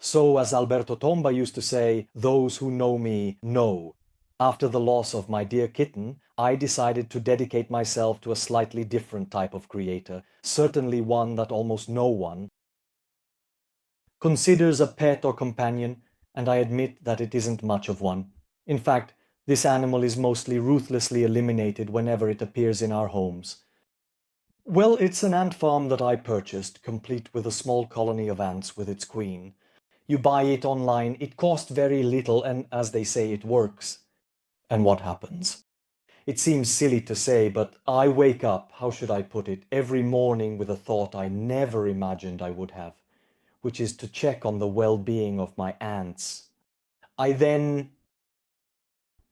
So, as Alberto Tomba used to say, those who know me know. After the loss of my dear kitten, I decided to dedicate myself to a slightly different type of creator, certainly one that almost no one considers a pet or companion, and I admit that it isn't much of one. In fact, this animal is mostly ruthlessly eliminated whenever it appears in our homes. Well, it's an ant farm that I purchased, complete with a small colony of ants with its queen. You buy it online, it costs very little, and as they say, it works. And what happens? It seems silly to say, but I wake up, how should I put it, every morning with a thought I never imagined I would have, which is to check on the well-being of my ants. I then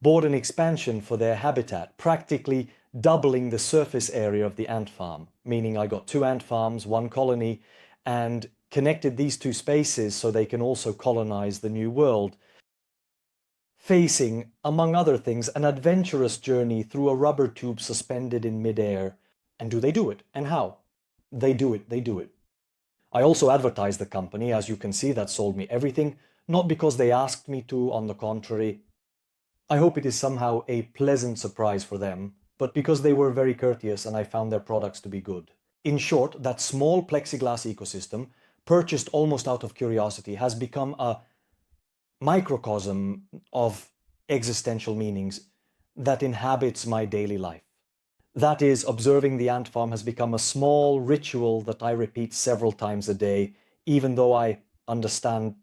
bought an expansion for their habitat, practically doubling the surface area of the ant farm, meaning I got 2 ant farms, 1 colony, and connected these 2 spaces so they can also colonize the new world, facing, among other things, an adventurous journey through a rubber tube suspended in midair. And do they do it? And how? They do it. I also advertised the company, as you can see, that sold me everything, not because they asked me to, on the contrary. I hope it is somehow a pleasant surprise for them, but because they were very courteous and I found their products to be good. In short, that small plexiglass ecosystem, purchased almost out of curiosity, has become a microcosm of existential meanings that inhabits my daily life. That is, observing the ant farm has become a small ritual that I repeat several times a day, even though I understand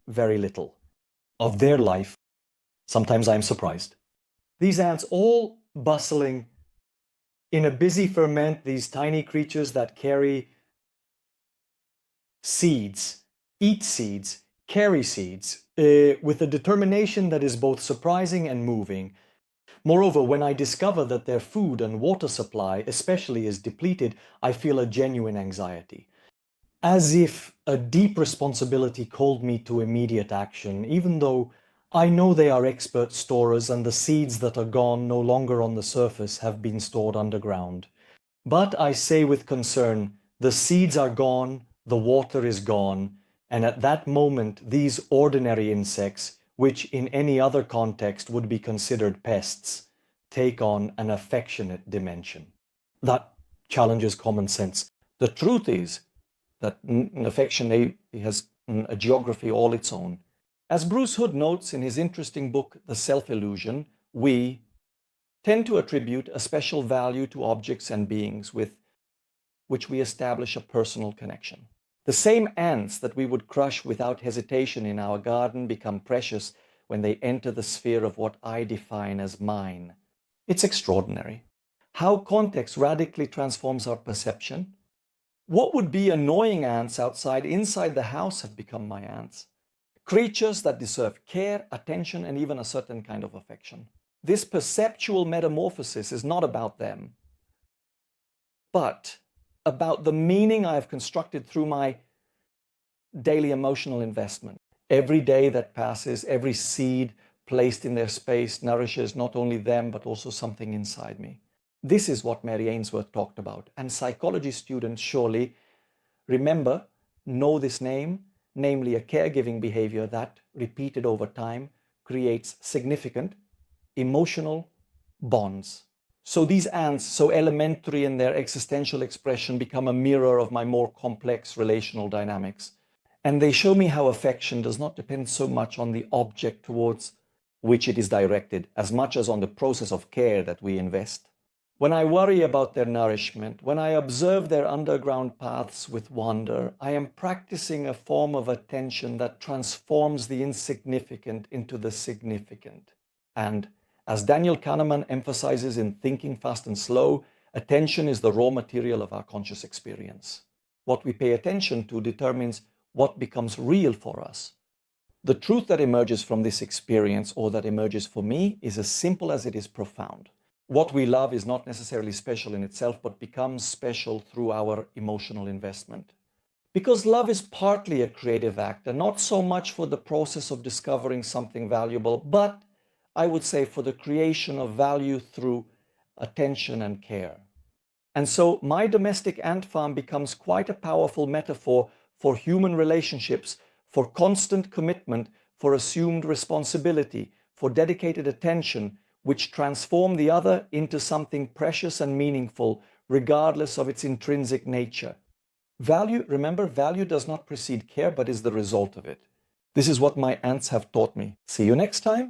very little of their life. Sometimes I'm surprised. These ants, all bustling in a busy ferment, these tiny creatures that carry seeds, eat seeds, carry seeds, with a determination that is both surprising and moving. Moreover, when I discover that their food and water supply especially is depleted, I feel a genuine anxiety. As if a deep responsibility called me to immediate action, even though I know they are expert storers and the seeds that are gone no longer on the surface have been stored underground. But I say with concern, the seeds are gone, the water is gone, and at that moment these ordinary insects, which in any other context would be considered pests, take on an affectionate dimension. That challenges common sense. The truth is that affection has a geography all its own. As Bruce Hood notes in his interesting book, The Self-Illusion, we tend to attribute a special value to objects and beings with which we establish a personal connection. The same ants that we would crush without hesitation in our garden become precious when they enter the sphere of what I define as mine. It's extraordinary how context radically transforms our perception. What would be annoying ants outside, inside the house have become my ants. Creatures that deserve care, attention, and even a certain kind of affection. This perceptual metamorphosis is not about them, but about the meaning I have constructed through my daily emotional investment. Every day that passes, every seed placed in their space nourishes not only them, but also something inside me. This is what Mary Ainsworth talked about. And psychology students surely know this name, namely a caregiving behavior that, repeated over time, creates significant emotional bonds. So these ants, so elementary in their existential expression, become a mirror of my more complex relational dynamics. And they show me how affection does not depend so much on the object towards which it is directed, as much as on the process of care that we invest. When I worry about their nourishment, when I observe their underground paths with wonder, I am practicing a form of attention that transforms the insignificant into the significant. And as Daniel Kahneman emphasizes in Thinking Fast and Slow, attention is the raw material of our conscious experience. What we pay attention to determines what becomes real for us. The truth that emerges from this experience, or that emerges for me, is as simple as it is profound. What we love is not necessarily special in itself, but becomes special through our emotional investment. Because love is partly a creative act, and not so much for the process of discovering something valuable, but I would say for the creation of value through attention and care. And so my domestic ant farm becomes quite a powerful metaphor for human relationships, for constant commitment, for assumed responsibility, for dedicated attention, which transform the other into something precious and meaningful, regardless of its intrinsic nature. Value, remember, value does not precede care, but is the result of it. This is what my ants have taught me. See you next time.